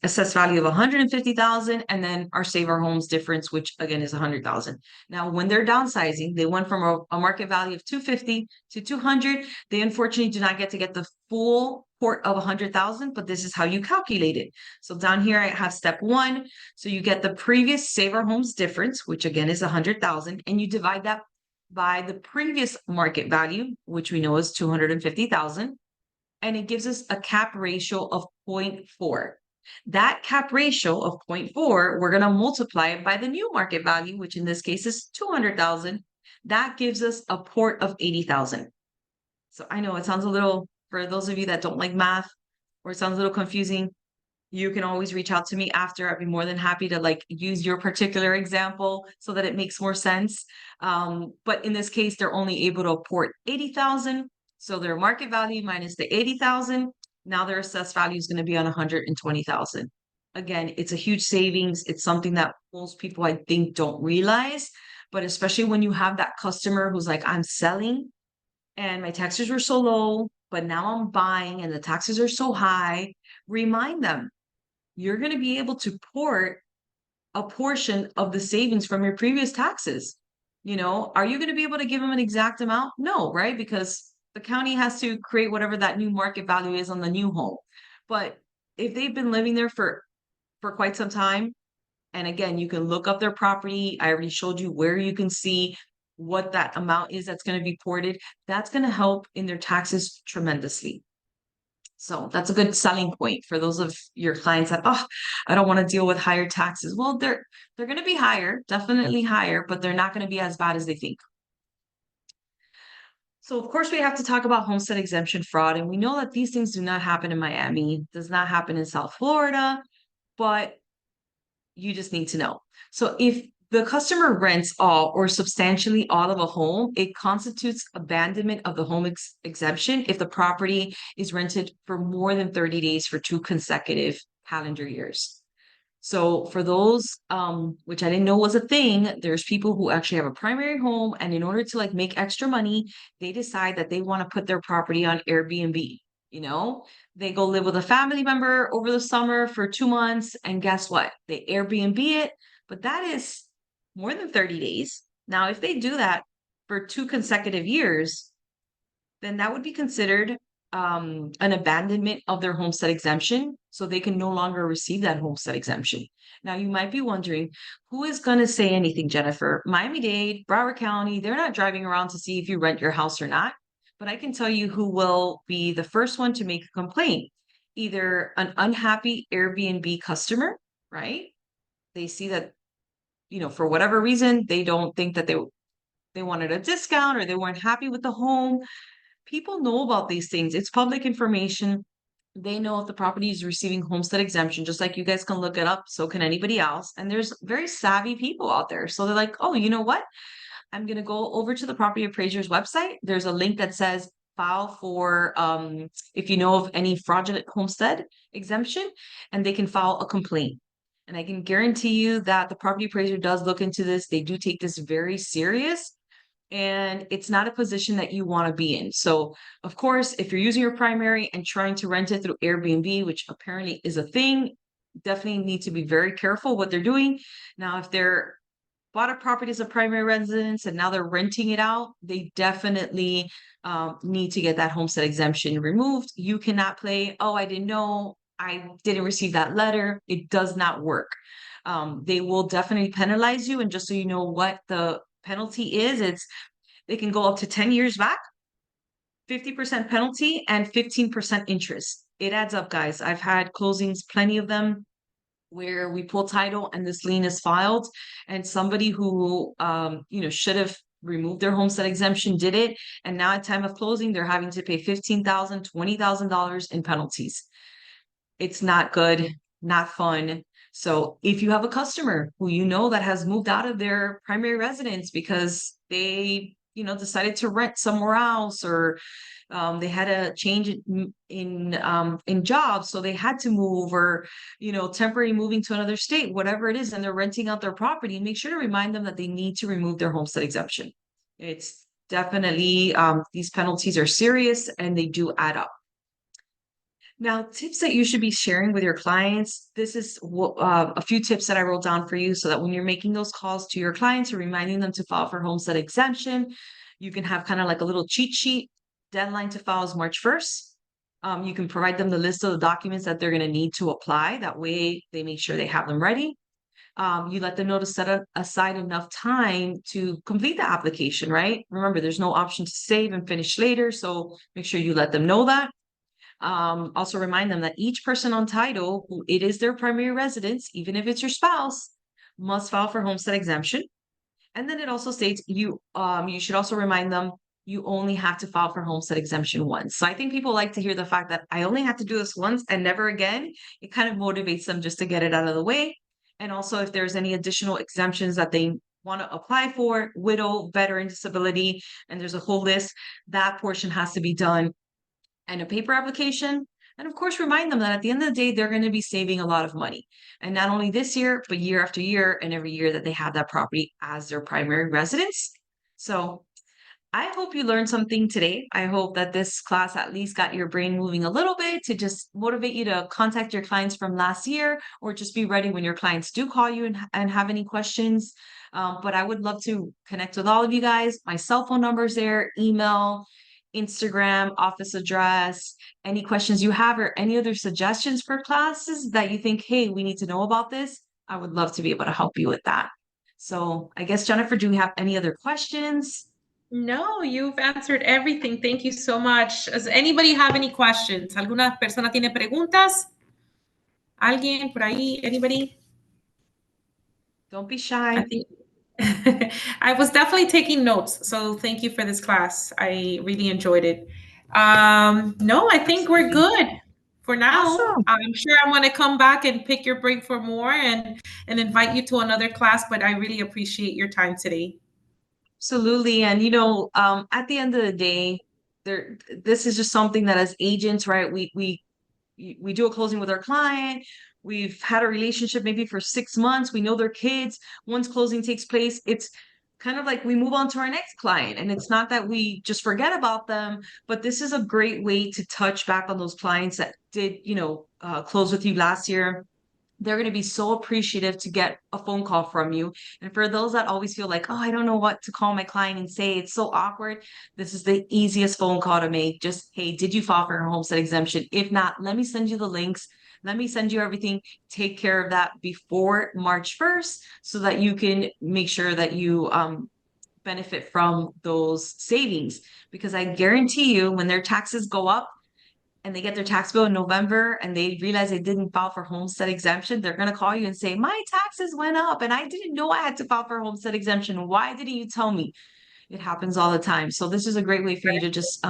assessed value of 150,000, and then our Save Our Homes difference, which again is 100,000. Now, when they're downsizing, they went from a market value of 250 to 200. They unfortunately do not get to get the full port of 100,000, but this is how you calculate it. So down here, I have step one. So you get the previous Save Our Homes difference, which again is 100,000, and you divide that by the previous market value, which we know is 250,000. And it gives us a cap ratio of 0.4. That cap ratio of 0.4, we're going to multiply it by the new market value, which in this case is 200,000. That gives us a port of 80,000. So I know it sounds a little, for those of you that don't like math, or it sounds a little confusing, you can always reach out to me after. I'd be more than happy to use your particular example so that it makes more sense. But in this case, they're only able to port 80,000. So their market value minus the 80,000, now their assessed value is going to be on 120,000. Again, it's a huge savings. It's something that most people, I think, don't realize, but especially when you have that customer who's like, I'm selling and my taxes were so low, but now I'm buying and the taxes are so high, remind them, you're going to be able to port a portion of the savings from your previous taxes. Are you going to be able to give them an exact amount? No, right? Because the county has to create whatever that new market value is on the new home. But if they've been living there for quite some time, and again, you can look up their property. I already showed you where you can see what that amount is that's going to be ported. That's going to help in their taxes tremendously. So that's a good selling point for those of your clients that, I don't want to deal with higher taxes. Well, they're going to be higher, definitely higher, but they're not going to be as bad as they think. So of course we have to talk about homestead exemption fraud, and we know that these things do not happen in Miami, does not happen in South Florida, but you just need to know. So if the customer rents all or substantially all of a home, it constitutes abandonment of the home exemption if the property is rented for more than 30 days for 2 consecutive calendar years. So for those, which I didn't know was a thing, there's people who actually have a primary home, and in order to make extra money, they decide that they want to put their property on Airbnb. They go live with a family member over the summer for 2 months, and guess what? They Airbnb it, but that is more than 30 days. Now, if they do that for 2 consecutive years, then that would be considered an abandonment of their homestead exemption, so they can no longer receive that homestead exemption. Now, you might be wondering, who is going to say anything, Jennifer? Miami-Dade, Broward County, they're not driving around to see if you rent your house or not. But I can tell you who will be the first one to make a complaint. Either an unhappy Airbnb customer, right? They see that, for whatever reason, they don't think that they wanted a discount or they weren't happy with the home. People know about these things. It's public information. They know if the property is receiving homestead exemption, just like you guys can look it up, so can anybody else. And there's very savvy people out there. So they're like, oh, you know what? I'm going to go over to the property appraiser's website. There's a link that says file for if you know of any fraudulent homestead exemption, and they can file a complaint. And I can guarantee you that the property appraiser does look into this. They do take this very serious, and it's not a position that you want to be in. So, of course, if you're using your primary and trying to rent it through Airbnb, which apparently is a thing, definitely need to be very careful what they're doing. Now, if they're bought a property as a primary residence and now they're renting it out, they definitely need to get that homestead exemption removed. You cannot play, oh, I didn't know, I didn't receive that letter. It does not work. They will definitely penalize you. And just so you know what the penalty is, they can go up to 10 years back, 50% penalty, and 15% interest. It adds up, guys. I've had closings, plenty of them, where we pull title and this lien is filed, and somebody who should have removed their homestead exemption did it, and now at time of closing they're having to pay $15,000, $20,000 in penalties. It's not good, not fun. So if you have a customer who you know that has moved out of their primary residence because they decided to rent somewhere else, or they had a change in jobs, so they had to move, or temporary moving to another state, whatever it is, and they're renting out their property, make sure to remind them that they need to remove their homestead exemption. It's definitely these penalties are serious and they do add up. Now, tips that you should be sharing with your clients. This is a few tips that I wrote down for you so that when you're making those calls to your clients or reminding them to file for homestead exemption, you can have kind of like a little cheat sheet. Deadline to file is March 1st. You can provide them the list of the documents that they're going to need to apply. That way they make sure they have them ready. You let them know to set aside enough time to complete the application, right? Remember, there's no option to save and finish later, so make sure you let them know that. Also remind them that each person on title, who it is their primary residence, even if it's your spouse, must file for homestead exemption. And then it also states you should also remind them you only have to file for homestead exemption once. So I think people like to hear the fact that I only have to do this once and never again. It kind of motivates them just to get it out of the way. And also if there's any additional exemptions that they want to apply for, widow, veteran, disability, and there's a whole list, that portion has to be done and a paper application. And of course, remind them that at the end of the day, they're going to be saving a lot of money. And not only this year, but year after year and every year that they have that property as their primary residence. So I hope you learned something today. I hope that this class at least got your brain moving a little bit to just motivate you to contact your clients from last year, or just be ready when your clients do call you and have any questions. But I would love to connect with all of you guys. My cell phone number is there, email, Instagram, office address, any questions you have or any other suggestions for classes that you think, hey, we need to know about this. I would love to be able to help you with that. So I guess, Jennifer, do we have any other questions? No, you've answered everything. Thank you so much. Does anybody have any questions? ¿Alguna persona tiene preguntas? ¿Alguien por ahí? Anybody? Don't be shy. I think I was definitely taking notes, so thank you for this class. I really enjoyed it. No, I think we're good for now. Awesome. I'm sure I'm going to come back and pick your brain for more and invite you to another class, but I really appreciate your time today. Absolutely. And at the end of the day, this is just something that as agents, right, we do a closing with our client. We've had a relationship maybe for 6 months. We know their kids. Once closing takes place, it's kind of like we move on to our next client. And it's not that we just forget about them, but this is a great way to touch back on those clients that did, close with you last year. They're going to be so appreciative to get a phone call from you. And for those that always feel like, oh, I don't know what to call my client and say, it's so awkward, this is the easiest phone call to make. Just, hey, did you file for a homestead exemption? If not, let me send you the links. Let me send you everything. Take care of that before March 1st so that you can make sure that you benefit from those savings. Because I guarantee you, when their taxes go up, and they get their tax bill in November and they realize they didn't file for homestead exemption, they're going to call you and say, my taxes went up and I didn't know I had to file for homestead exemption. Why didn't you tell me? It happens all the time. So this is a great way for you to just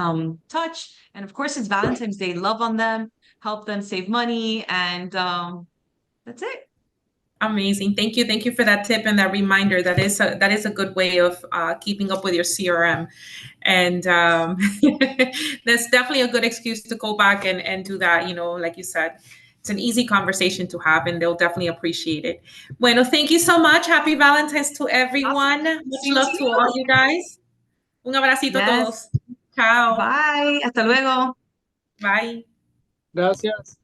touch. And of course, it's Valentine's Day. Love on them, help them save money, and that's it. Amazing. Thank you. Thank you for that tip and that reminder. That is a good way of keeping up with your CRM. And that's definitely a good excuse to go back and do that. You know, like you said, it's an easy conversation to have and they'll definitely appreciate it. Bueno, thank you so much. Happy Valentine's to everyone. Awesome. Much Same love to to you. all you guys. Un abracito a Yes. todos. Ciao. Bye. Hasta luego. Bye. Gracias.